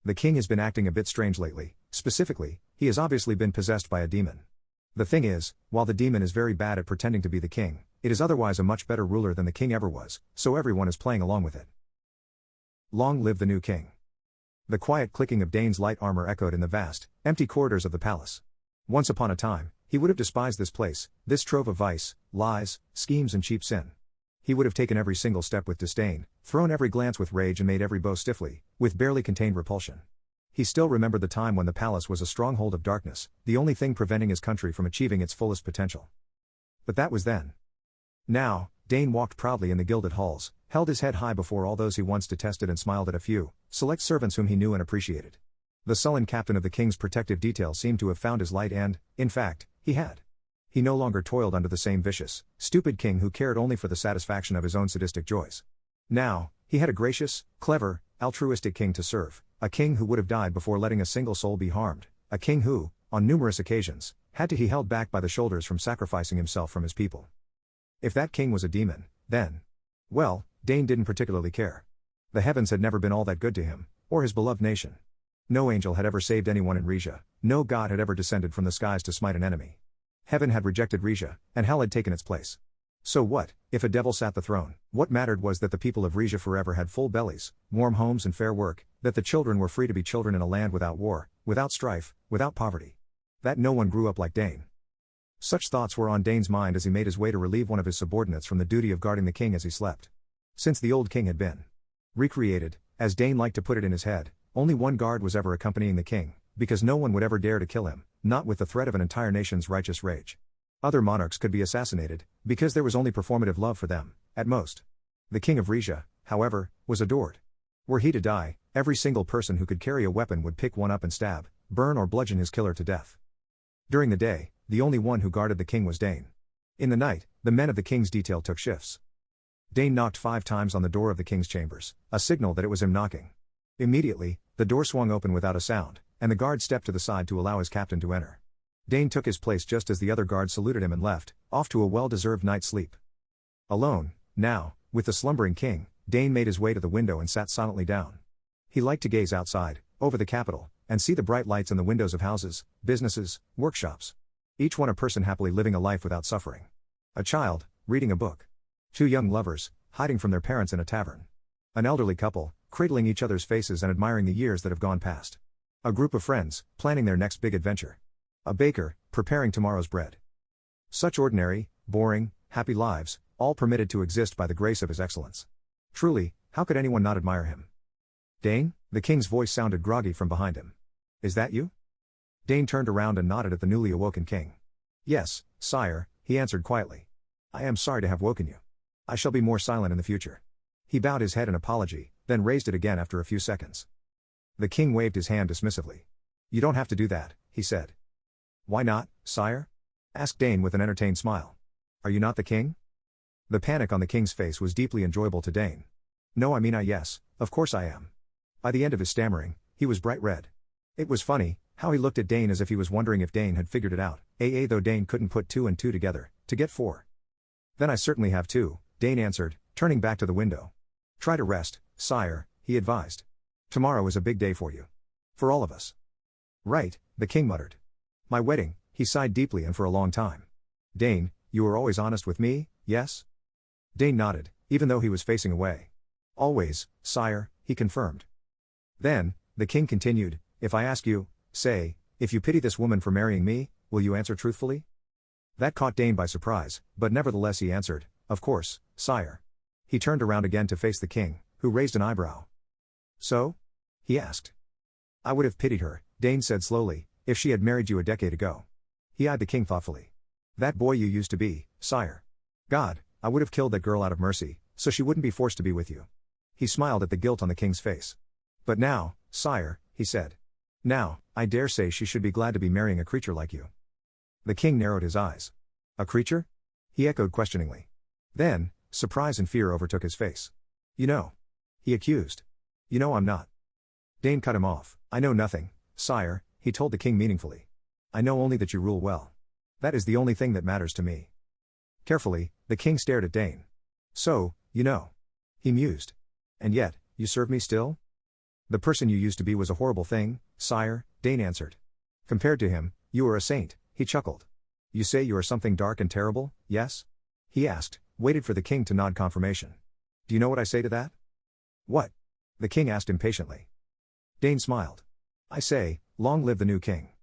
The king has been acting a bit strange lately. Specifically, he has obviously been possessed by a demon. The thing is, while the demon is very bad at pretending to be the king, it is otherwise a much better ruler than the king ever was, so everyone is playing along with it. Long live the new king. The quiet clicking of Dane's light armor echoed in the vast, empty corridors of the palace. Once upon a time, he would have despised this place, this trove of vice, lies, schemes and cheap sin. He would have taken every single step with disdain, thrown every glance with rage and made every bow stiffly, with barely contained repulsion. He still remembered the time when the palace was a stronghold of darkness, the only thing preventing his country from achieving its fullest potential. But that was then. Now, Dane walked proudly in the gilded halls, held his head high before all those he once detested and smiled at a few, select servants whom he knew and appreciated. The sullen captain of the king's protective detail seemed to have found his light and, in fact, he had. He no longer toiled under the same vicious, stupid king who cared only for the satisfaction of his own sadistic joys. Now, he had a gracious, clever, altruistic king to serve, a king who would have died before letting a single soul be harmed, a king who, on numerous occasions, had to be held back by the shoulders from sacrificing himself from his people. If that king was a demon, then, well, Dane didn't particularly care. The heavens had never been all that good to him, or his beloved nation. No angel had ever saved anyone in Regia, no god had ever descended from the skies to smite an enemy. Heaven had rejected Regia, and hell had taken its place. So what, if a devil sat the throne? What mattered was that the people of Regia forever had full bellies, warm homes and fair work, that the children were free to be children in a land without war, without strife, without poverty. That no one grew up like Dane. Such thoughts were on Dane's mind as he made his way to relieve one of his subordinates from the duty of guarding the king as he slept. Since the old king had been recreated, as Dane liked to put it in his head, only one guard was ever accompanying the king, because no one would ever dare to kill him, not with the threat of an entire nation's righteous rage. Other monarchs could be assassinated, because there was only performative love for them, at most. The king of Regia, however, was adored. Were he to die, every single person who could carry a weapon would pick one up and stab, burn or bludgeon his killer to death. During the day, the only one who guarded the king was Dane. In the night, the men of the king's detail took shifts. Dane knocked 5 times on the door of the king's chambers, a signal that it was him knocking. Immediately, the door swung open without a sound, and the guard stepped to the side to allow his captain to enter. Dane took his place just as the other guards saluted him and left, off to a well-deserved night's sleep. Alone, now, with the slumbering king, Dane made his way to the window and sat silently down. He liked to gaze outside, over the capital, and see the bright lights in the windows of houses, businesses, workshops. Each one a person happily living a life without suffering. A child, reading a book. 2 young lovers, hiding from their parents in a tavern. An elderly couple, cradling each other's faces and admiring the years that have gone past. A group of friends, planning their next big adventure. A baker, preparing tomorrow's bread. Such ordinary, boring, happy lives, all permitted to exist by the grace of his excellence. Truly, how could anyone not admire him? Dane? The king's voice sounded groggy from behind him. Is that you? Dane turned around and nodded at the newly awoken king. Yes, sire, he answered quietly. I am sorry to have woken you. I shall be more silent in the future. He bowed his head in apology, then raised it again after a few seconds. The king waved his hand dismissively. You don't have to do that, he said. Why not, sire? Asked Dane with an entertained smile. Are you not the king? The panic on the king's face was deeply enjoyable to Dane. No, I mean yes, of course I am. By the end of his stammering, he was bright red. It was funny, how he looked at Dane as if he was wondering if Dane had figured it out, though Dane couldn't put 2 and 2 together, to get 4. Then I certainly have too, Dane answered, turning back to the window. Try to rest, sire, he advised. Tomorrow is a big day for you. For all of us. Right, the king muttered. My wedding, he sighed deeply and for a long time. Dane, you were always honest with me, yes? Dane nodded, even though he was facing away. Always, sire, he confirmed. Then, the king continued, if I ask you, say, if you pity this woman for marrying me, will you answer truthfully? That caught Dane by surprise, but nevertheless he answered, of course, sire. He turned around again to face the king, who raised an eyebrow. So? He asked. I would have pitied her, Dane said slowly, if she had married you a decade ago. He eyed the king thoughtfully. That boy you used to be, sire. God, I would have killed that girl out of mercy, so she wouldn't be forced to be with you. He smiled at the guilt on the king's face. But now, sire, he said. Now, I dare say she should be glad to be marrying a creature like you. The king narrowed his eyes. A creature? He echoed questioningly. Then, surprise and fear overtook his face. You know. He accused. You know I'm not. Dane cut him off. I know nothing, sire, he told the king meaningfully. I know only that you rule well. That is the only thing that matters to me. Carefully, the king stared at Dane. So, you know. He mused. And yet, you serve me still? The person you used to be was a horrible thing, sire, Dane answered. Compared to him, you are a saint, he chuckled. You say you are something dark and terrible, yes? He asked, waited for the king to nod confirmation. Do you know what I say to that? What? The king asked impatiently. Dane smiled. I say, long live the new king.